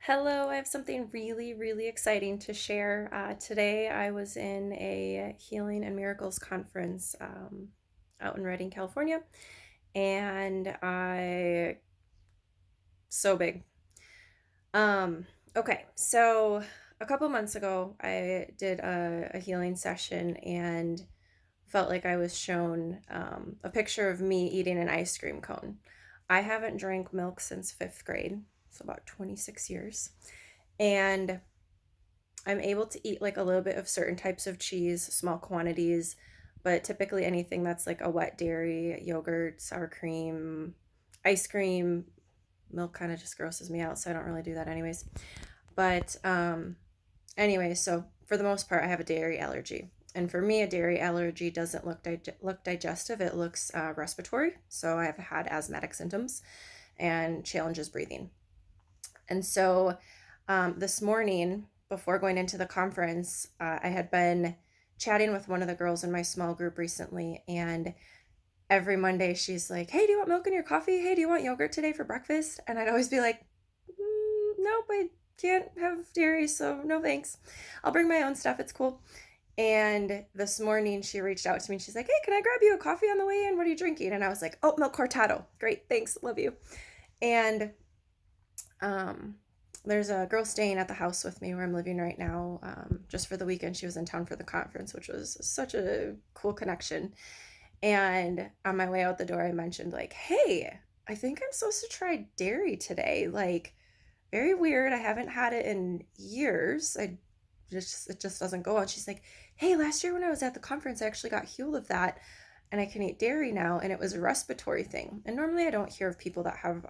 Hello, I have something really, really exciting to share. Today, I was in a Healing and Miracles conference out in Redding, California, and so big. Okay, so a couple months ago, I did a healing session and felt like I was shown a picture of me eating an ice cream cone. I haven't drank milk since fifth grade, so about 26 years. And I'm able to eat like a little bit of certain types of cheese, small quantities, but typically anything that's like a wet dairy, yogurt, sour cream, ice cream, milk kind of just grosses me out, so I don't really do that anyways. But anyway, so for the most part, I have a dairy allergy. And for me, a dairy allergy doesn't look digestive. It looks respiratory. So I have had asthmatic symptoms and challenges breathing. And so this morning, before going into the conference, I had been chatting with one of the girls in my small group recently, and every Monday she's like, "Hey, do you want milk in your coffee? Hey, do you want yogurt today for breakfast?" And I'd always be like, "Nope, I can't have dairy, so no thanks. I'll bring my own stuff. It's cool." And this morning she reached out to me and she's like, "Hey, can I grab you a coffee on the way in? What are you drinking?" And I was like, "Oh, milk cortado. Great, thanks, love you." And um, there's a girl staying at the house with me where I'm living right now, just for the weekend. She was in town for the conference, which was such a cool connection. And on my way out the door, I mentioned, like, "Hey, I think I'm supposed to try dairy today. Like, very weird. I haven't had it in years. It just doesn't go on." She's like, "Hey, last year when I was at the conference, I actually got healed of that, and I can eat dairy now, and it was a respiratory thing." And normally I don't hear of people that have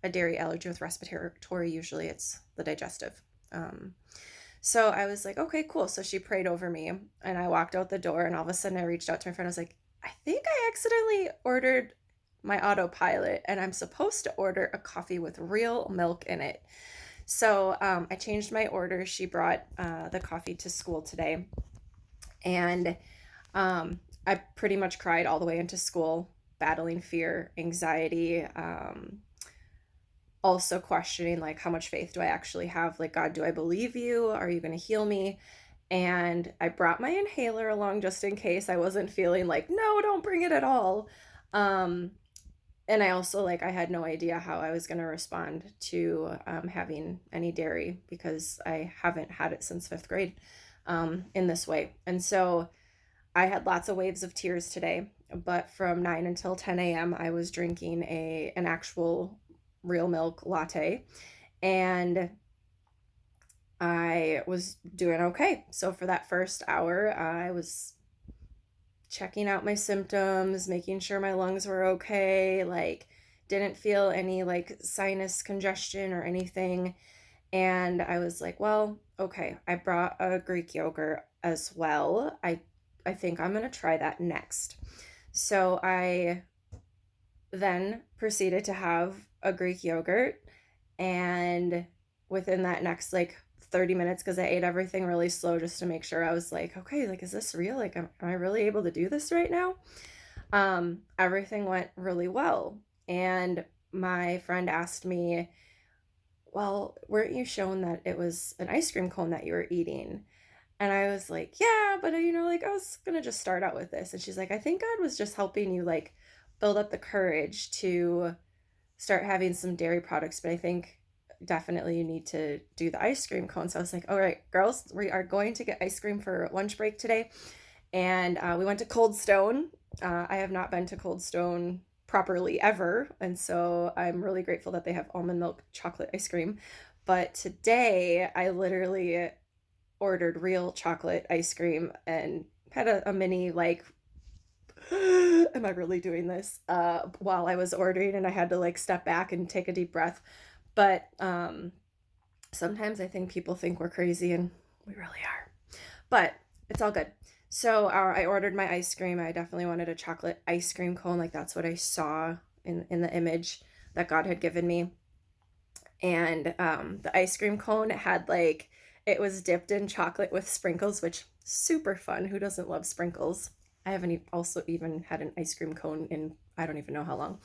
a dairy allergy with respiratory. Usually it's the digestive. Um, so I was like, "Okay, cool." So she prayed over me, and I walked out the door, and all of a sudden I reached out to my friend. I was like, "I think I accidentally ordered my autopilot, and I'm supposed to order a coffee with real milk in it." So I changed my order. She brought the coffee to school today, and I pretty much cried all the way into school, battling fear, anxiety, also questioning, like, how much faith do I actually have? Like, God, do I believe you? Are you going to heal me? And I brought my inhaler along just in case. I wasn't feeling like, no, don't bring it at all. Um, and I also, like, I had no idea how I was going to respond to having any dairy because I haven't had it since fifth grade in this way. And so I had lots of waves of tears today, but from 9 until 10 a.m., I was drinking an actual real milk latte, and I was doing okay. So for that first hour, I was checking out my symptoms, making sure my lungs were okay, like didn't feel any like sinus congestion or anything. And I was like, well, okay, I brought a Greek yogurt as well. I think I'm going to try that next. So I then proceeded to have a Greek yogurt, and within that next like 30 minutes, because I ate everything really slow just to make sure, I was like, okay, like, is this real? Like, am I really able to do this right now? Everything went really well. And my friend asked me, "Well, weren't you shown that it was an ice cream cone that you were eating?" And I was like, "Yeah, but like, I was gonna just start out with this." And she's like, "I think God was just helping you like build up the courage to start having some dairy products, but I think definitely you need to do the ice cream cone." So I was like, "All right, girls, we are going to get ice cream for lunch break today." And we went to Cold Stone. I have not been to Cold Stone properly ever, and so I'm really grateful that they have almond milk chocolate ice cream. But today I literally ordered real chocolate ice cream and had a mini like, am I really doing this, while I was ordering, and I had to like step back and take a deep breath. But sometimes I think people think we're crazy, and we really are. But it's all good. So I ordered my ice cream. I definitely wanted a chocolate ice cream cone. Like, that's what I saw in the image that God had given me. And the ice cream cone had like, it was dipped in chocolate with sprinkles, which super fun. Who doesn't love sprinkles? I haven't also even had an ice cream cone in I don't even know how long.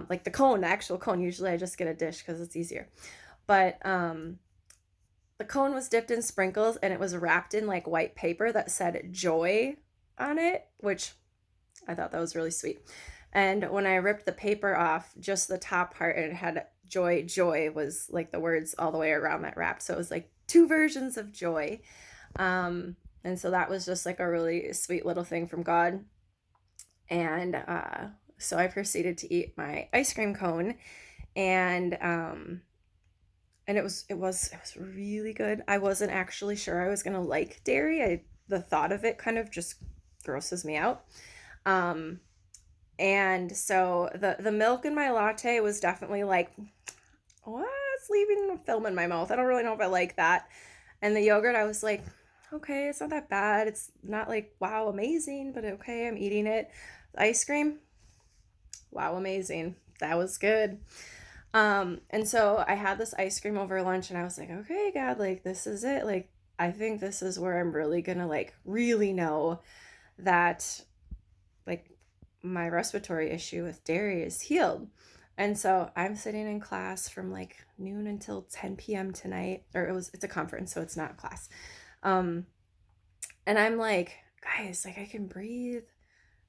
Like the cone, the actual cone. Usually I just get a dish because it's easier. But the cone was dipped in sprinkles and it was wrapped in like white paper that said joy on it, which I thought that was really sweet. And when I ripped the paper off, just the top part, and it had joy, joy was like the words all the way around that wrapped. So it was like two versions of joy. And so that was just like a really sweet little thing from God. And so I proceeded to eat my ice cream cone, and it was really good. I wasn't actually sure I was gonna like dairy. The thought of it kind of just grosses me out. Um, and so the milk in my latte was definitely like, what's leaving a film in my mouth? I don't really know if I like that. And the yogurt, I was like, okay, it's not that bad. It's not like wow, amazing, but okay, I'm eating it. The ice cream, wow, amazing. That was good. And so I had this ice cream over lunch and I was like, okay, God, like this is it. Like I think this is where I'm really gonna like really know that like my respiratory issue with dairy is healed. And so I'm sitting in class from like noon until 10 p.m. tonight, or it's a conference, so it's not a class. Um, and I'm like, guys, like I can breathe.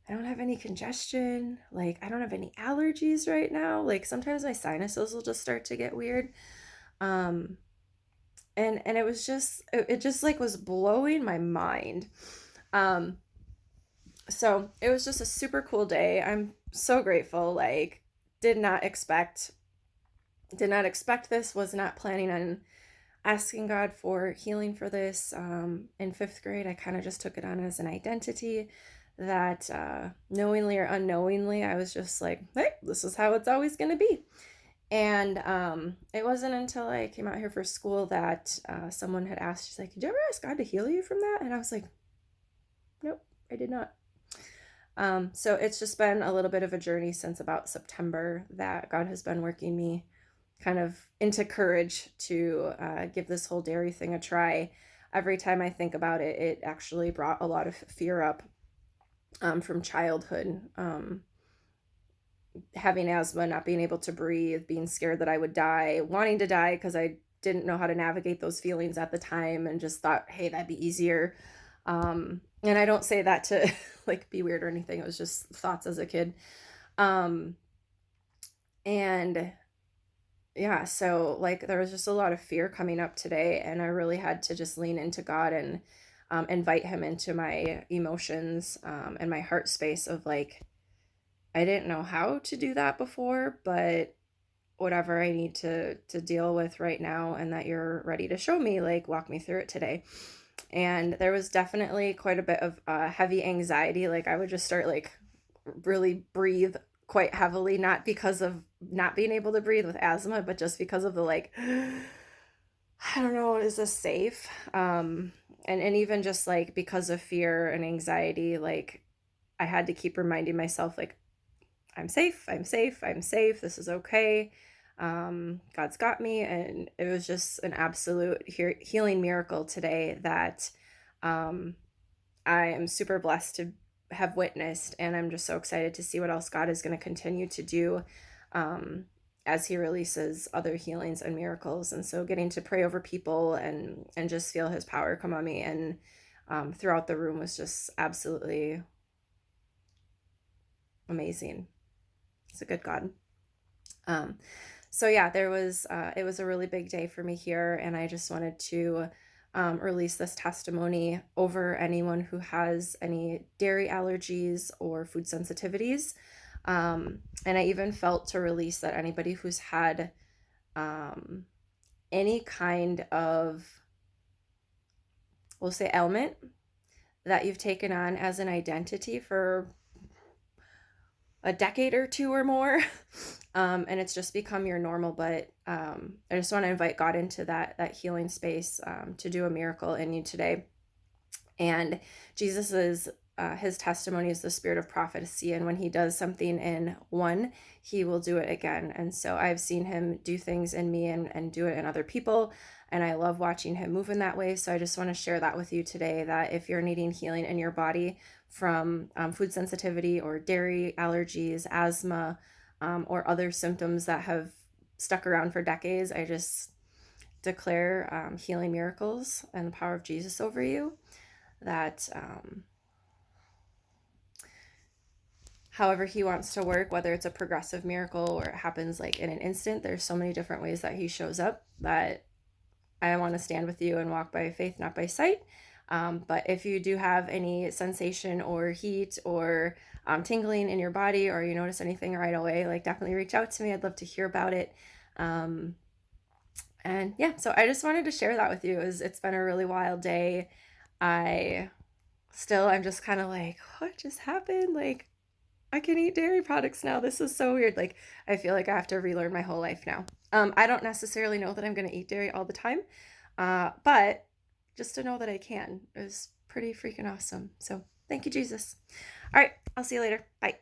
I don't have any congestion. Like I don't have any allergies right now. Like sometimes my sinuses will just start to get weird. Um, and it was just it just like was blowing my mind. Um, so it was just a super cool day. I'm so grateful. Like did not expect did not expect this, was not planning on asking God for healing for this. In fifth grade, I kind of just took it on as an identity that knowingly or unknowingly, I was just like, hey, this is how it's always going to be. And it wasn't until I came out here for school that someone had asked, she's like, did you ever ask God to heal you from that? And I was like, nope, I did not. So it's just been a little bit of a journey since about September that God has been working me kind of into courage to give this whole dairy thing a try. Every time I think about it, it actually brought a lot of fear up from childhood. Having asthma, not being able to breathe, being scared that I would die, wanting to die because I didn't know how to navigate those feelings at the time and just thought, hey, that'd be easier. And I don't say that to like be weird or anything. It was just thoughts as a kid. Um, and yeah, so like there was just a lot of fear coming up today, and I really had to just lean into God and invite Him into my emotions and my heart space of like, I didn't know how to do that before, but whatever I need to deal with right now, and that you're ready to show me, like walk me through it today. And there was definitely quite a bit of heavy anxiety. Like I would just start like really breathe quite heavily, not because of not being able to breathe with asthma, but just because of the like, I don't know, is this safe? And even just like because of fear and anxiety, like I had to keep reminding myself, like, I'm safe, I'm safe, I'm safe, this is okay. God's got me. And it was just an absolute healing miracle today that um, I am super blessed to have witnessed. And I'm just so excited to see what else God is going to continue to do um, as He releases other healings and miracles. And so getting to pray over people and just feel His power come on me and throughout the room was just absolutely amazing. It's a good God. Um, so yeah, it was a really big day for me here, and I just wanted to release this testimony over anyone who has any dairy allergies or food sensitivities. And I even felt to release that anybody who's had um, any kind of, we'll say, ailment that you've taken on as an identity for a decade or two or more, and it's just become your normal. But I just want to invite God into that healing space to do a miracle in you today. And Jesus is His testimony is the spirit of prophecy, and when He does something in one, He will do it again. And so I've seen Him do things in me and do it in other people, and I love watching Him move in that way. So I just want to share that with you today, that if you're needing healing in your body from food sensitivity or dairy allergies, asthma, or other symptoms that have stuck around for decades, I just declare healing miracles and the power of Jesus over you. That however he wants to work, whether it's a progressive miracle or it happens like in an instant, there's so many different ways that he shows up, that I want to stand with you and walk by faith, not by sight. But if you do have any sensation or heat or tingling in your body, or you notice anything right away, like definitely reach out to me. I'd love to hear about it. And yeah, so I just wanted to share that with you. It's been a really wild day. I'm just kind of like, what just happened? Like, I can eat dairy products now. This is so weird. Like, I feel like I have to relearn my whole life now. I don't necessarily know that I'm going to eat dairy all the time, but just to know that I can is pretty freaking awesome. So thank you, Jesus. All right, I'll see you later. Bye.